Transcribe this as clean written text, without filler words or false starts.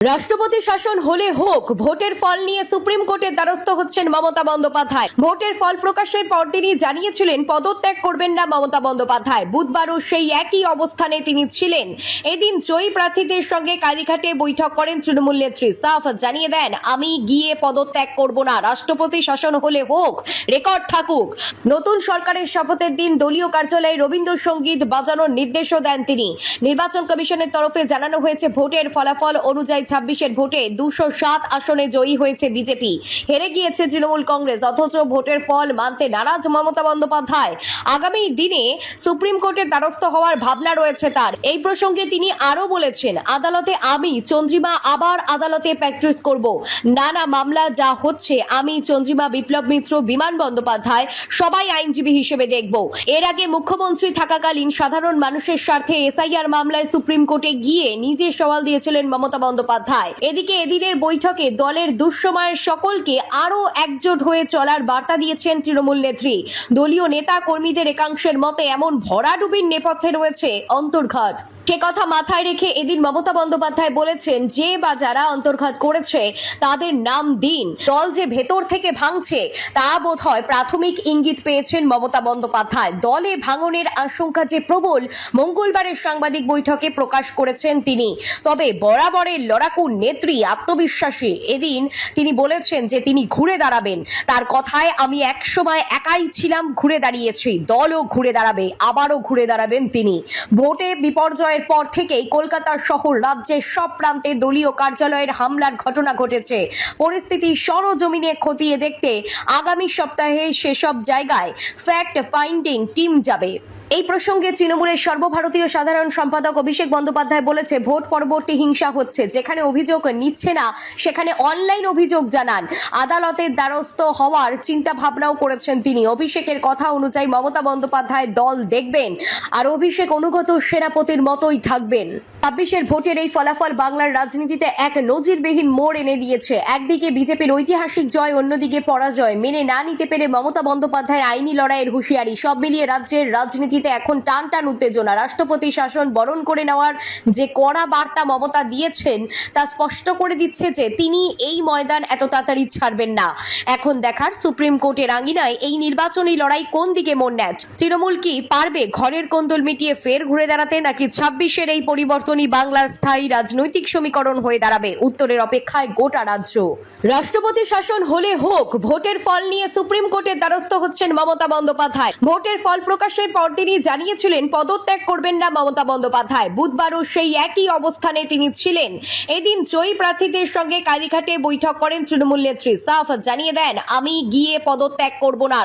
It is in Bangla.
রাষ্ট্রপতি শাসন হলে হোক, ভোটের ফল নিয়ে সুপ্রিম কোর্টের দ্বারস্থ হচ্ছেন মমতা বন্দ্যোপাধ্যায়। ভোটের ফল প্রকাশের পর তিনি জানিয়েছিলেন পদত্যাগ করবেন না মমতা বন্দ্যোপাধ্যায়। বুধবারও সেই একই অবস্থানে তিনি ছিলেন। এদিন জয়ী প্রার্থীদের সঙ্গে কালীঘাটে বৈঠক করেন তৃণমূল নেত্রী। সাফ জানিয়ে দেন, আমি গিয়ে পদত্যাগ করব না, রাষ্ট্রপতি শাসন হলে হোক, রেকর্ড থাকুক। নতুন সরকারের শপথের দিন দলীয় কার্যালয়ে রবীন্দ্রসঙ্গীত বাজানোর নির্দেশও দেন তিনি। নির্বাচন কমিশনের তরফে জানানো হয়েছে, ভোটের ফলাফল অনুযায়ী 26-এর ভোটে 207 আসনে জয়ী হয়েছে বিজেপি, হেরে গিয়েছে তৃণমূল কংগ্রেস। অথচ ভোটের ফল মানতে নারাজ মমতা বন্দ্যোপাধ্যায়। আগামী দিনে সুপ্রিম কোর্টের দ্বারস্থ হওয়ার ভাবনা রয়েছে তার। এই প্রসঙ্গে তিনি আরো বলেছেন, আদালতে আমি চন্দ্রিমা আবার আদালতে প্র্যাকটিস করব। নানা মামলা যা হচ্ছে, আমি চন্দ্রিমা, বিপ্লব মিত্র, বিমান বন্দ্যোপাধ্যায় সবাই আইনজীবী হিসেবে দেখব। এর আগে মুখ্যমন্ত্রী থাকাকালীন সাধারণ মানুষের স্বার্থে এসআইআর মামলায় সুপ্রিম কোর্টে গিয়ে নিজে সওয়াল দিয়েছিলেন মমতা বন্দ্যোপাধ্যায়। এদিকে এদিনের বৈঠকে দলের দুঃসময়ের সকলকে আরো একজোট হয়ে চলার বার্তা দিয়েছেন তৃণমূল নেত্রী। দলীয় নেতা কর্মীদের একাংশের মতে এমন ভরাডুবির নেপথ্যে রয়েছে অন্তর্ঘাত। সে কথা মাথায় রেখে এদিন মমতা বন্দ্যোপাধ্যায় বলেছেন, যে বা যারা অন্তর্ঘাত করেছে তাদের নাম দিন। দল যে ভেতর থেকে ভাঙছে তা বোধহয় প্রাথমিক ইঙ্গিত পেয়েছেন মমতা বন্দ্যোপাধ্যায়। দলে ভাঙনের আশঙ্কা যে প্রবল, মঙ্গলবারের সাংবাদিক বৈঠকে প্রকাশ করেছেন তিনি। তবে বরাবরের লড়াকু নেত্রী আত্মবিশ্বাসী। এদিন তিনি বলেছেন যে তিনি ঘুরে দাঁড়াবেন। তার কথায়, আমি একসময় একাই ছিলাম, ঘুরে দাঁড়িয়েছি, দলও ঘুরে দাঁড়াবে, আবারও ঘুরে দাঁড়াবেন তিনি। ভোটে বিপর্যয়ের পর থেকেই কলকাতা শহর রাজ্যের সব প্রান্তে দলীয় কার্যালয়ের হামলার ঘটনা ঘটেছে। পরিস্থিতি সরজমিনে খতিয়ে দেখতে আগামী সপ্তাহে সেসব জায়গায় ফ্যাক্ট ফাইন্ডিং টিম যাবে। এই প্রসঙ্গে তৃণমূলের সর্বভারতীয় সাধারণ সম্পাদক অভিষেক বন্দ্যোপাধ্যায় বলেছে, ভোট পরবর্তী হিংসা হচ্ছে, যেখানে অভিযোগ নিচ্ছে না সেখানে অনলাইন অভিযোগ জানান। আদালতের দ্বারস্থ হওয়ার চিন্তা ভাবনাও করেছেন তিনি। অভিষেকের কথা অনুযায়ী মমতা বন্দ্যোপাধ্যায় দল দেখবেন, আর অভিষেক অনুগত সেনাপতির মতোই থাকবেন। 26-এর ভোটের এই ফলাফল বাংলার রাজনীতিতে এক নজিরবিহীন মোড় এনে দিয়েছে। একদিকে বিজেপির ঐতিহাসিক জয়, অন্যদিকে পরাজয় মেনে না নিতে পেরে মমতা বন্দ্যোপাধ্যায়ের আইনি লড়াইয়ের হুঁশিয়ারি। সব মিলিয়ে রাজ্যের রাজনীতিতে এখন টান টান উত্তেজনা। রাষ্ট্রপতি শাসন বরণ করে নেওয়ার যে কড়া বার্তা মমতা দিয়েছেন তা স্পষ্ট করে দিচ্ছে যে তিনি এই ময়দান এত তাড়াতাড়ি ছাড়বেন না। এখন দেখার সুপ্রিম কোর্টের আঙিনায় এই নির্বাচনী লড়াই কোন দিকে মোড় নেয়। তৃণমূল কি পারবে ঘরের কোন্দল মিটিয়ে ফের ঘুরে দাঁড়াতে, নাকি 26-এর এই পরিবর্তনই বাংলার স্থায়ী রাজনৈতিক সমীকরণ হয়ে দাঁড়াবে? উত্তরের অপেক্ষায় গোটা রাজ্য। রাষ্ট্রপতি শাসন হলে হোক, ভোটের ফল নিয়ে সুপ্রিম কোর্টের দ্বারস্থ হচ্ছেন মমতা বন্দ্যোপাধ্যায়। ভোটের ফল প্রকাশের পর তিনি জানিয়েছিলেন পদত্যাগ করবেন না মমতা বন্দ্যোপাধ্যায়। বুধবারও সেই একই অবস্থানে তিনি ছিলেন। এদিন জয়ী প্রার্থীদের সঙ্গে কালীঘাটে বৈঠক করেন তৃণমূল নেত্রী। সাফ জানিয়ে দেন, আমি গিয়ে পদত্যাগ করব না,